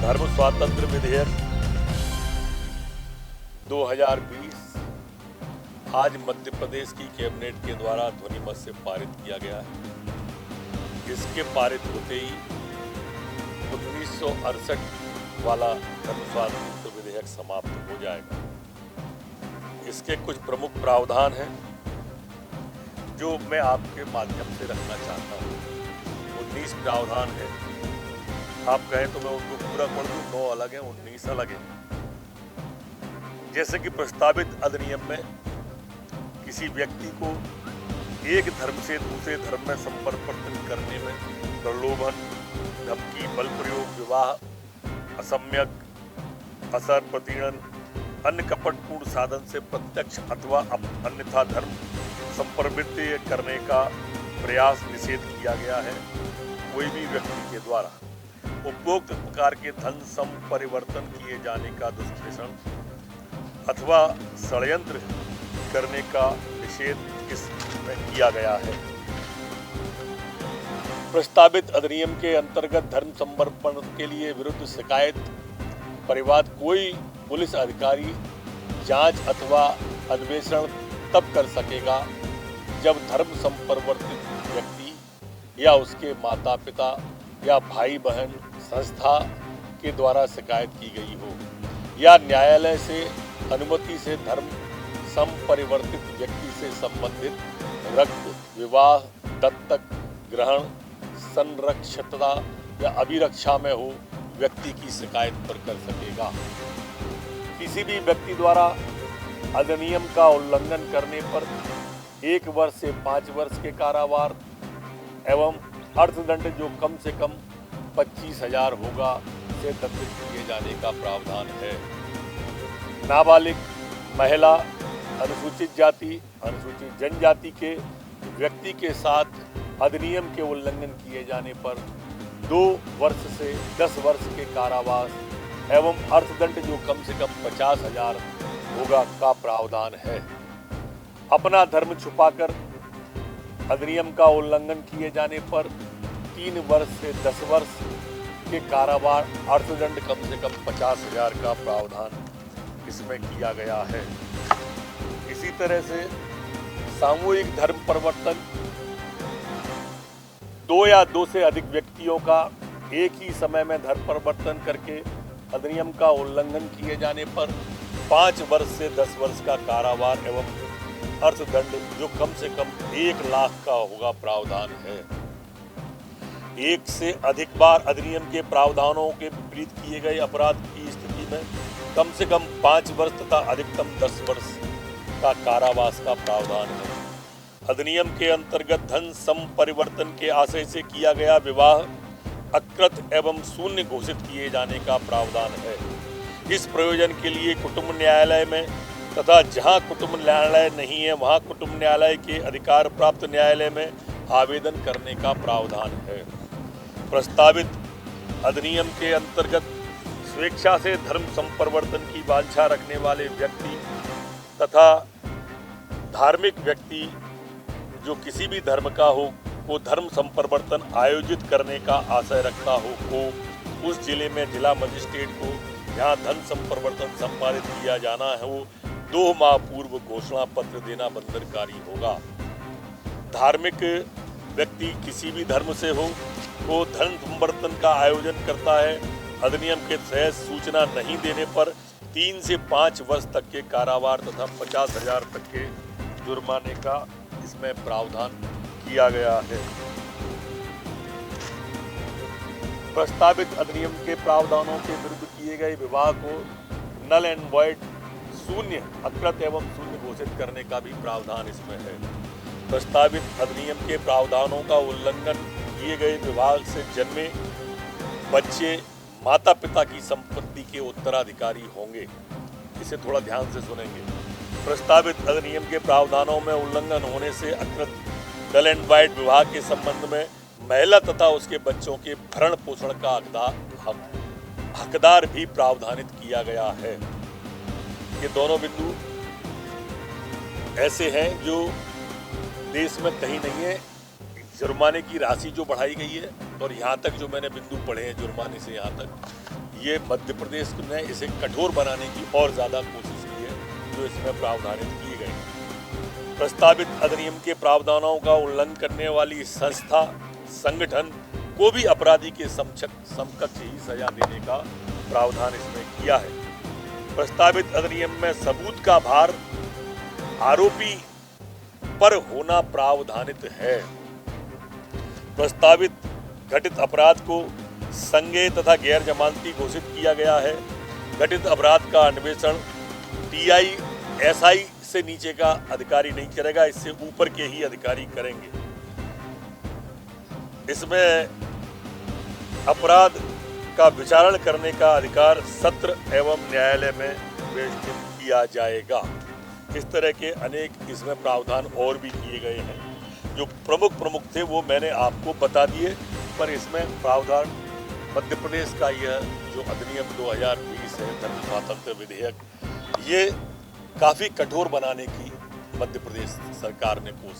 धर्म स्वातंत्र विधेयक 2020 आज मध्य प्रदेश की कैबिनेट के द्वारा ध्वनिमत से पारित किया गया है। इसके पारित होते ही 1968 वाला धर्म स्वातंत्र विधेयक समाप्त हो जाएगा। इसके कुछ प्रमुख प्रावधान हैं जो मैं आपके माध्यम से रखना चाहता हूँ। 19 प्रावधान है, आप कहें तो मैं उनको पूरा पढ़ दूं। 9 अलग हैं, 19 अलग हैं। जैसे कि प्रस्तावित अधिनियम में किसी व्यक्ति को एक धर्म से दूसरे धर्म में संपर्क करने में प्रलोभन, धमकी, बल प्रयोग, विवाह, असम्यक, असर, प्रतिणन, अन्य कपटपूर्ण साधन से प्रत्यक्ष अथवा अन्यथा धर्म संप्रवृत्ति करने का प्रयास निषेध किया गया है। कोई भी व्यक्ति के द्वारा उपरोक्त प्रकार के धन संपरिवर्तन किए जाने का दुष्प्रेषण अथवा षड्यंत्र करने का निषेध इसमें किया गया है। प्रस्तावित अधिनियम के अंतर्गत धर्म समर्पण के लिए विरुद्ध शिकायत परिवाद कोई पुलिस अधिकारी जांच अथवा अन्वेषण तब कर सकेगा जब धर्म संपरिवर्तित व्यक्ति या उसके माता पिता या भाई बहन संस्था के द्वारा शिकायत की गई हो या न्यायालय से अनुमति से धर्म संपरिवर्तित व्यक्ति से संबंधित रक्त, विवाह, दत्तक ग्रहण, संरक्षितता या अभिरक्षा में हो व्यक्ति की शिकायत पर कर सकेगा। किसी भी व्यक्ति द्वारा अधिनियम का उल्लंघन करने पर 1 वर्ष से 5 वर्ष के कारावास एवं अर्थदंड जो कम से कम 25,000 होगा से दंडित किए जाने का प्रावधान है। नाबालिग, महिला, अनुसूचित जाति, अनुसूचित जनजाति के व्यक्ति के साथ अधिनियम के उल्लंघन किए जाने पर 2 वर्ष से 10 वर्ष के कारावास एवं अर्थदंड जो कम से कम 50,000 होगा का प्रावधान है। अपना धर्म छुपाकर अधिनियम का उल्लंघन किए जाने पर 3 वर्ष से 10 वर्ष के कारावास, अर्थदंड कम से कम 50,000 का प्रावधान इसमें किया गया है। इसी तरह से सामूहिक धर्म परिवर्तन 2 या 2 से अधिक व्यक्तियों का एक ही समय में धर्म परिवर्तन करके अधिनियम का उल्लंघन किए जाने पर 5 वर्ष से 10 वर्ष का कारावास एवं अर्थदंड जो कम से कम 1 लाख का होगा प्रावधान है। 1 से अधिक बार अधिनियम के प्रावधानों के विपरीत किए गए अपराध की स्थिति में कम से कम 5 वर्ष तथा अधिकतम 10 वर्ष का कारावास का प्रावधान है। अधिनियम के अंतर्गत धन संपरिवर्तन के आशय से किया गया विवाह अकृत एवं शून्य घोषित किए जाने का प्रावधान है। इस प्रयोजन के लिए कुटुंब न्यायालय में तथा जहां कुटुंब न्यायालय नहीं है वहां कुटुंब न्यायालय के अधिकार प्राप्त न्यायालय में आवेदन करने का प्रावधान है। प्रस्तावित अधिनियम के अंतर्गत स्वेच्छा से धर्म संपरिवर्तन की वांछा रखने वाले व्यक्ति तथा धार्मिक व्यक्ति जो किसी भी धर्म का हो को धर्म संपरिवर्तन आयोजित करने का आशय रखता हो को उस जिले में जिला मजिस्ट्रेट को जहां धन संपरिवर्तन संपादित किया जाना है वो 2 माह पूर्व घोषणा पत्र देना बंधनकारी होगा। धार्मिक व्यक्ति किसी भी धर्म से हो वो धन संवर्धन का आयोजन करता है। अधिनियम के तहत सूचना नहीं देने पर 3 से 5 वर्ष तक के कारावास तथा 50,000 तक के जुर्माने का इसमें प्रावधान किया गया है। प्रस्तावित अधिनियम के प्रावधानों के विरुद्ध किए गए विवाह को नल एंड वॉइड, शून्य, अकृत एवं शून्य घोषित करने का भी प्रावधान इसमें है। प्रस्तावित अधिनियम के प्रावधानों का उल्लंघन किए गए विवाह से जन्मे बच्चे माता पिता की संपत्ति के उत्तराधिकारी होंगे। इसे थोड़ा ध्यान से सुनेंगे। प्रस्तावित अधिनियम के प्रावधानों में उल्लंघन होने से अकृत, नल एंड वॉइड विवाह के संबंध में महिला तथा उसके बच्चों के भरण पोषण का हकदार भी प्रावधानित किया गया है। ये दोनों बिंदु ऐसे हैं जो देश में कहीं नहीं है। जुर्माने की राशि जो बढ़ाई गई है और यहाँ तक जो मैंने बिंदु पढ़े हैं जुर्माने से यहाँ तक, ये मध्य प्रदेश ने इसे कठोर बनाने की और ज़्यादा कोशिश की है जो इसमें प्रावधानित किए गए हैं। प्रस्तावित अधिनियम के प्रावधानों का उल्लंघन करने वाली संस्था संगठन को भी अपराधी के समकक्ष ही सजा देने का प्रावधान इसमें किया है। प्रस्तावित अधिनियम में सबूत का भार आरोपी पर होना प्रावधानित है। प्रस्तावित घटित अपराध को संज्ञेय तथा गैर जमानती घोषित किया गया है। घटित अपराध का अन्वेषण टीआई एसआई से नीचे का अधिकारी नहीं करेगा, इससे ऊपर के ही अधिकारी करेंगे। इसमें अपराध का विचारण करने का अधिकार सत्र एवं न्यायालय में विवेचित किया जाएगा। इस तरह के अनेक इसमें प्रावधान और भी किए गए हैं। जो प्रमुख थे वो मैंने आपको बता दिए, पर इसमें प्रावधान मध्य प्रदेश का यह जो अधिनियम 2020 है धर्म स्वातंत्र्य विधेयक, ये काफ़ी कठोर बनाने की मध्य प्रदेश सरकार ने कोशिश